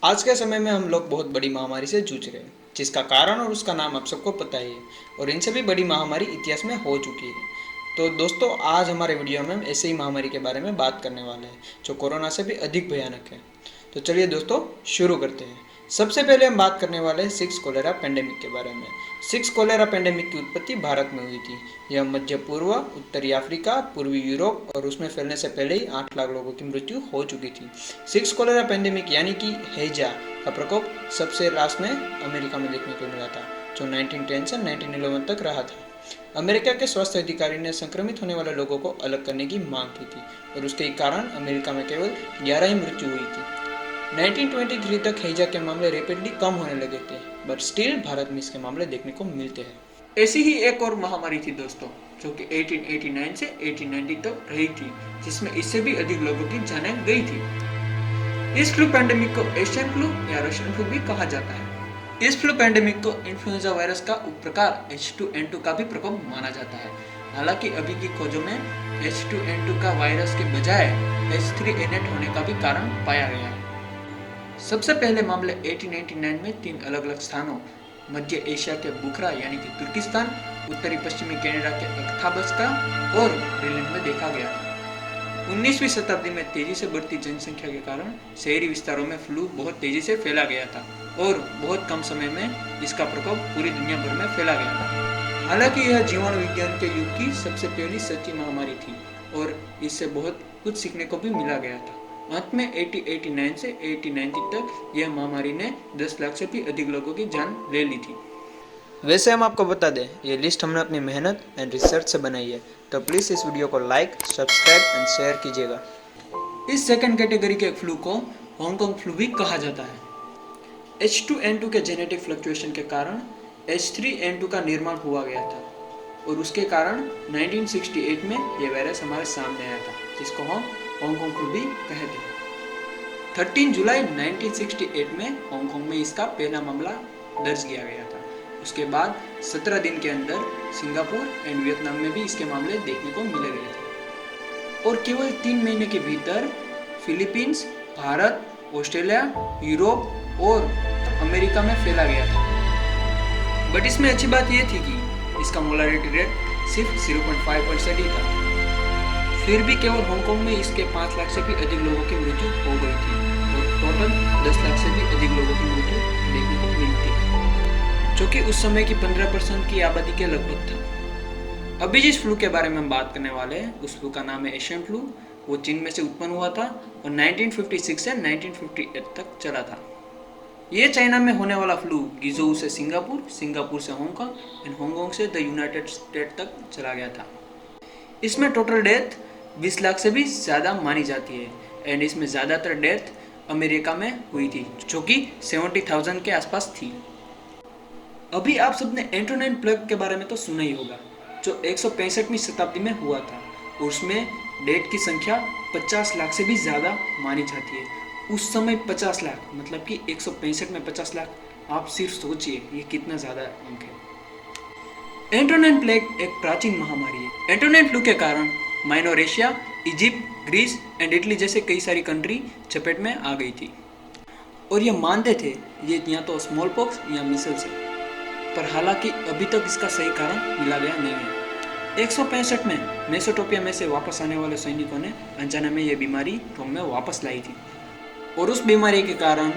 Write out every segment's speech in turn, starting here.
आज के समय में हम लोग बहुत बड़ी महामारी से जूझ रहे हैं, जिसका कारण और उसका नाम आप सबको पता ही है। और इनसे भी बड़ी महामारी इतिहास में हो चुकी है। तो दोस्तों, आज हमारे वीडियो में हम ऐसे ही महामारी के बारे में बात करने वाले हैं, जो कोरोना से भी अधिक भयानक है। तो चलिए दोस्तों, शुरू करते हैं। सबसे पहले हम बात करने वाले हैं 6 कोलेरा पेंडेमिक के बारे में। 6 कोलेरा पेंडेमिक की उत्पत्ति भारत में हुई थी। यह मध्य पूर्व, उत्तरी अफ्रीका, पूर्वी यूरोप और उसमें फैलने से पहले ही 8 लाख लोगों की मृत्यु हो चुकी थी। 6 कोलेरा पेंडेमिक यानी कि हैजा का प्रकोप सबसे लास्ट में अमेरिका में देखने को मिला था, जो 1910 से 1911 तक रहा था। अमेरिका के स्वास्थ्य अधिकारी ने संक्रमित होने वाले लोगों को अलग करने की मांग की थी और उसके कारण अमेरिका में केवल 11 ही मृत्यु हुई थी। 1923 तक हैजा के मामले रैपिडली कम होने लगे थे, बट स्टिल भारत में इसके मामले देखने को मिलते हैं। ऐसी ही एक और महामारी थी दोस्तों, जो कि 1889 से 1890 तक रही थी, जिसमें इससे भी अधिक लोगों की जानें गई थी। इस फ्लू पैंडेमिक को एशियन फ्लू या रशियन फ्लू भी कहा जाता है। इस फ्लू पैंडेमिक को इन्फ्लुएंजा वायरस का उपप्रकार H2N2 का भी प्रकोप माना जाता है। हालांकि अभी की खोजों में H2N2 का वायरस के बजाय H3N8 होने का भी कारण पाया गया है। सबसे पहले मामले 1899 में 3 अलग अलग स्थानों, मध्य एशिया के बुखरा यानी कि तुर्किस्तान, उत्तरी पश्चिमी कनाडा के अख्ताबस्का और ग्रीनलैंड में देखा गया था। 19वीं शताब्दी में तेजी से बढ़ती जनसंख्या के कारण शहरी विस्तारों में फ्लू बहुत तेजी से फैला गया था और बहुत कम समय में इसका प्रकोप पूरी दुनिया भर में फैला गया था। हालांकि यह जीवन विज्ञान के युग की सबसे पहली सच्ची महामारी थी और इससे बहुत कुछ सीखने को भी मिला गया था। अंत में 1889 से 1890 तक यह महामारी ने 10 लाख से भी अधिक लोगों की जान ले ली थी। वैसे हम आपको बता दें, ये लिस्ट हमने अपनी मेहनत एंड रिसर्च से बनाई है, तो प्लीज़ इस वीडियो को लाइक, सब्सक्राइब एंड शेयर कीजिएगा। इस सेकंड कैटेगरी के फ्लू को हांगकांग फ्लू भी कहा जाता है। H2N2 के जेनेटिक फ्लक्चुएशन के कारण H3N2 का निर्माण हुआ गया था और उसके कारण 1968 में यह वायरस हमारे सामने आया था, जिसको हम हांगकांग फ्लू भी कहते हैं। 13 जुलाई 1968 में हांगकांग में इसका पहला मामला दर्ज किया गया था। उसके बाद 17 दिन के अंदर सिंगापुर एंड वियतनाम में भी इसके मामले देखने को मिले गए थे और केवल 3 महीने के भीतर फिलीपींस, भारत, ऑस्ट्रेलिया, यूरोप और अमेरिका में फैला गया था। बट इसमें अच्छी बात यह थी कि इसका मोलारिटी रेट सिर्फ 0.5% ही था। फिर भी केवल हांगकांग में इसके 5 लाख से भी अधिक लोगों की मृत्यु हो गई थी और टोटल 10 लाख से भी अधिक लोगों की मृत्यु देखने को मिलती है, जो कि उस समय की 15% की आबादी के लगभग था। अभी जिस फ्लू के बारे में हम बात करने वाले हैं, उस फ्लू का नाम है एशियन फ्लू। वो चीन में से उत्पन्न हुआ था और 1956 से 1958 तक चला था। ये चाइना में होने वाला फ्लू गिजोऊ से सिंगापुर, सिंगापुर से हांगकांग एंड हांगकांग से द यूनाइटेड स्टेट तक चला गया था। इसमें टोटल डेथ 20 लाख से भी ज़्यादा मानी जाती है एंड इसमें ज़्यादातर डेथ अमेरिका में हुई थी, जो कि 70,000 के आसपास थी। अभी आप सबने एंटोनाइन प्लेग के बारे में तो सुना ही होगा, जो 165वीं शताब्दी में हुआ था और उसमें डेथ की संख्या 50 लाख से भी ज़्यादा मानी जाती है। उस समय 50 लाख मतलब कि 165 में 50 लाख, आप सिर्फ सोचिए ये कितना ज़्यादा अंक है। एंटोनाइन प्लेग एक प्राचीन महामारी है। एंटोनाइन फ्लू के कारण Minor Asia, Egypt, Greece and Italy जैसे कई सारी कंट्री चपेट में आ गई थी और ये मानते थे ये या तो स्मॉल पॉक्स या मिसल्स है, पर हालांकि अभी तक इसका सही कारण मिला गया नहीं है। 165 में मेसोटोपिया में से वापस आने वाले सैनिकों ने अनजाने में यह बीमारी रोम में वापस लाई थी और उस बीमारी के कारण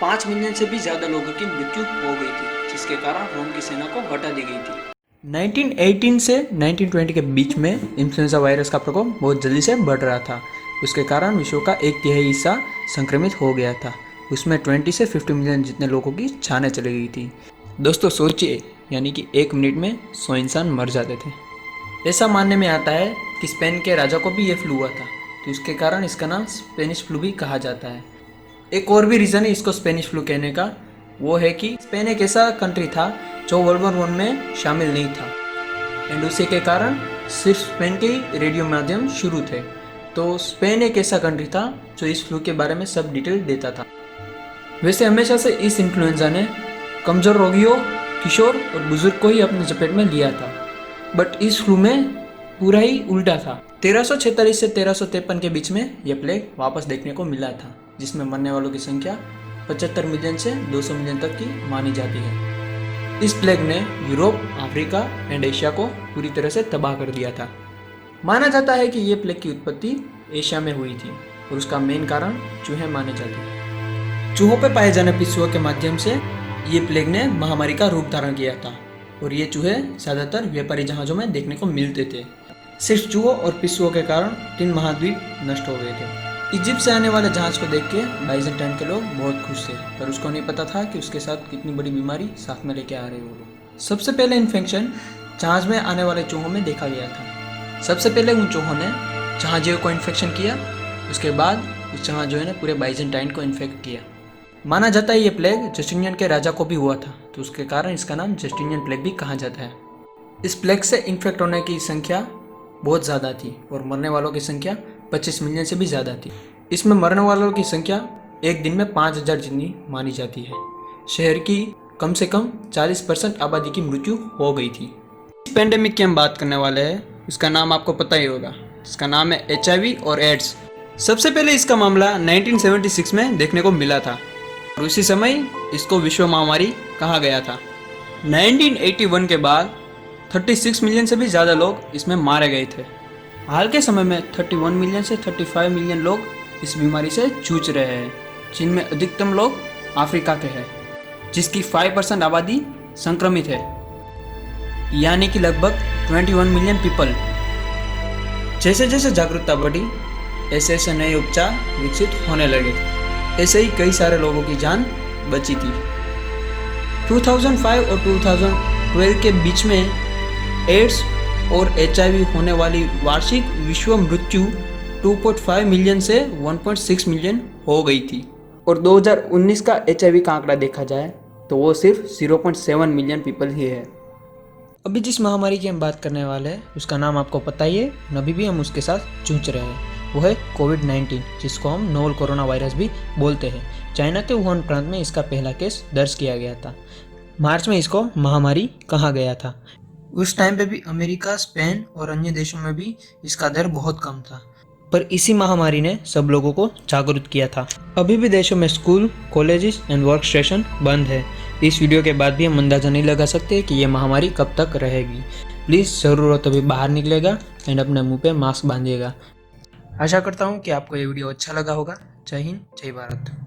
5 मिलियन से भी ज़्यादा लोगों की मृत्यु हो गई थी, जिसके कारण रोम की सेना को हटा दी गई थी। 1918 से 1920 के बीच में इन्फ्लुएंजा वायरस का प्रकोप बहुत जल्दी से बढ़ रहा था। उसके कारण विश्व का 1/3 हिस्सा संक्रमित हो गया था। उसमें 20 से 50 मिलियन जितने लोगों की जानें चली गई थी। दोस्तों सोचिए, यानी कि 1 मिनट में 100 इंसान मर जाते थे। ऐसा मानने में आता है कि स्पेन के राजा को भी ये फ्लू हुआ था, तो इसके कारण इसका नाम स्पेनिश फ्लू भी कहा जाता है। एक और भी रीज़न है इसको स्पेनिश फ्लू कहने का, वो है कि स्पेन एक ऐसा कंट्री था जो वर्ल्ड वॉर 1 में शामिल नहीं था एंड उसी के कारण सिर्फ स्पेन के ही रेडियो माध्यम शुरू थे। तो स्पेन एक ऐसा कंट्री था जो इस फ्लू के बारे में सब डिटेल देता था। वैसे हमेशा से इस इन्फ्लुएंजा ने कमज़ोर रोगियों, किशोर और बुजुर्ग को ही अपने चपेट में लिया था, बट इस फ्लू में पूरा ही उल्टा था। 1346 से 1353 के बीच में यह प्लेग वापस देखने को मिला था, जिसमें मरने वालों की संख्या 75 मिलियन से 200 मिलियन तक की मानी जाती है। इस प्लेग ने यूरोप, अफ्रीका एंड एशिया को पूरी तरह से तबाह कर दिया था। माना जाता है कि ये प्लेग की उत्पत्ति एशिया में हुई थी और उसका मेन कारण चूहे माने जाते हैं। चूहों पर पाए जाने पिस्सुओं के माध्यम से ये प्लेग ने महामारी का रूप धारण किया था और ये चूहे ज़्यादातर व्यापारी जहाज़ों में देखने को मिलते थे। सिर्फ चूहों और पिस्सुओं के कारण 3 महाद्वीप नष्ट हो गए थे। इजिप्ट से आने वाले जहाज़ को देख के बाइजेंटाइन के लोग बहुत खुश थे, पर उसको नहीं पता था कि उसके साथ कितनी बड़ी बीमारी साथ में लेके आ रहे वो लोग। सबसे पहले इन्फेक्शन जहाज़ में आने वाले चूहों में देखा गया था। सबसे पहले उन चूहों ने जहाज़ियों को इन्फेक्शन किया, उसके बाद उस जहाज़ियों ने पूरे बाइजेंटाइन को इन्फेक्ट किया। माना जाता है ये प्लेग जस्टिनियन के राजा को भी हुआ था, तो उसके कारण इसका नाम जस्टिनियन प्लेग भी कहा जाता है। इस प्लेग से इन्फेक्ट होने की संख्या बहुत ज़्यादा थी और मरने वालों की संख्या 25 मिलियन से भी ज़्यादा थी। इसमें मरने वालों की संख्या एक दिन में 5000 जितनी मानी जाती है। शहर की कम से कम 40% आबादी की मृत्यु हो गई थी। इस पेंडेमिक की हम बात करने वाले हैं, इसका नाम आपको पता ही होगा। इसका नाम है HIV और एड्स। सबसे पहले इसका मामला 1976 में देखने को मिला था और उसी समय इसको विश्व महामारी कहा गया था। 1981 के बाद 36 मिलियन से भी ज़्यादा लोग इसमें मारे गए थे। हाल के समय में 31 मिलियन से 35 मिलियन लोग इस बीमारी से जूझ रहे हैं, जिनमें अधिकतम लोग अफ्रीका के हैं, जिसकी 5% आबादी संक्रमित है, यानी कि लगभग 21 मिलियन पीपल। जैसे जैसे जागरूकता बढ़ी, ऐसे ऐसे नए उपचार विकसित होने लगे। ऐसे ही कई सारे लोगों की जान बची थी। 2005 और 2012 के बीच में एड्स और HIV होने वाली वार्षिक विश्व मृत्यु 2.5 मिलियन से 1.6 मिलियन हो गई थी और 2019 का HIV का आंकड़ा देखा जाए तो वो सिर्फ 0.7 मिलियन पीपल ही है। अभी जिस महामारी की हम बात करने वाले हैं उसका नाम आपको पता ही है, अभी भी हम उसके साथ जूझ रहे हैं। वो है कोविड-19, जिसको हम नोवल कोरोना वायरस भी बोलते हैं। चाइना के वुहान प्रांत में इसका पहला केस दर्ज किया गया था। मार्च में इसको महामारी कहा गया था। उस टाइम पे भी अमेरिका, स्पेन और अन्य देशों में भी इसका दर बहुत कम था, पर इसी महामारी ने सब लोगों को जागरूक किया था। अभी भी देशों में school, colleges and work station बंद है। इस वीडियो के बाद भी हम अंदाज़ा नहीं लगा सकते कि ये महामारी कब तक रहेगी। प्लीज़ ज़रूर हो तभी बाहर निकलेगा एंड अपने मुंह पे मास्क बांधिएगा। आशा करता हूँ कि आपको ये वीडियो अच्छा लगा होगा। जय हिंद, जय भारत।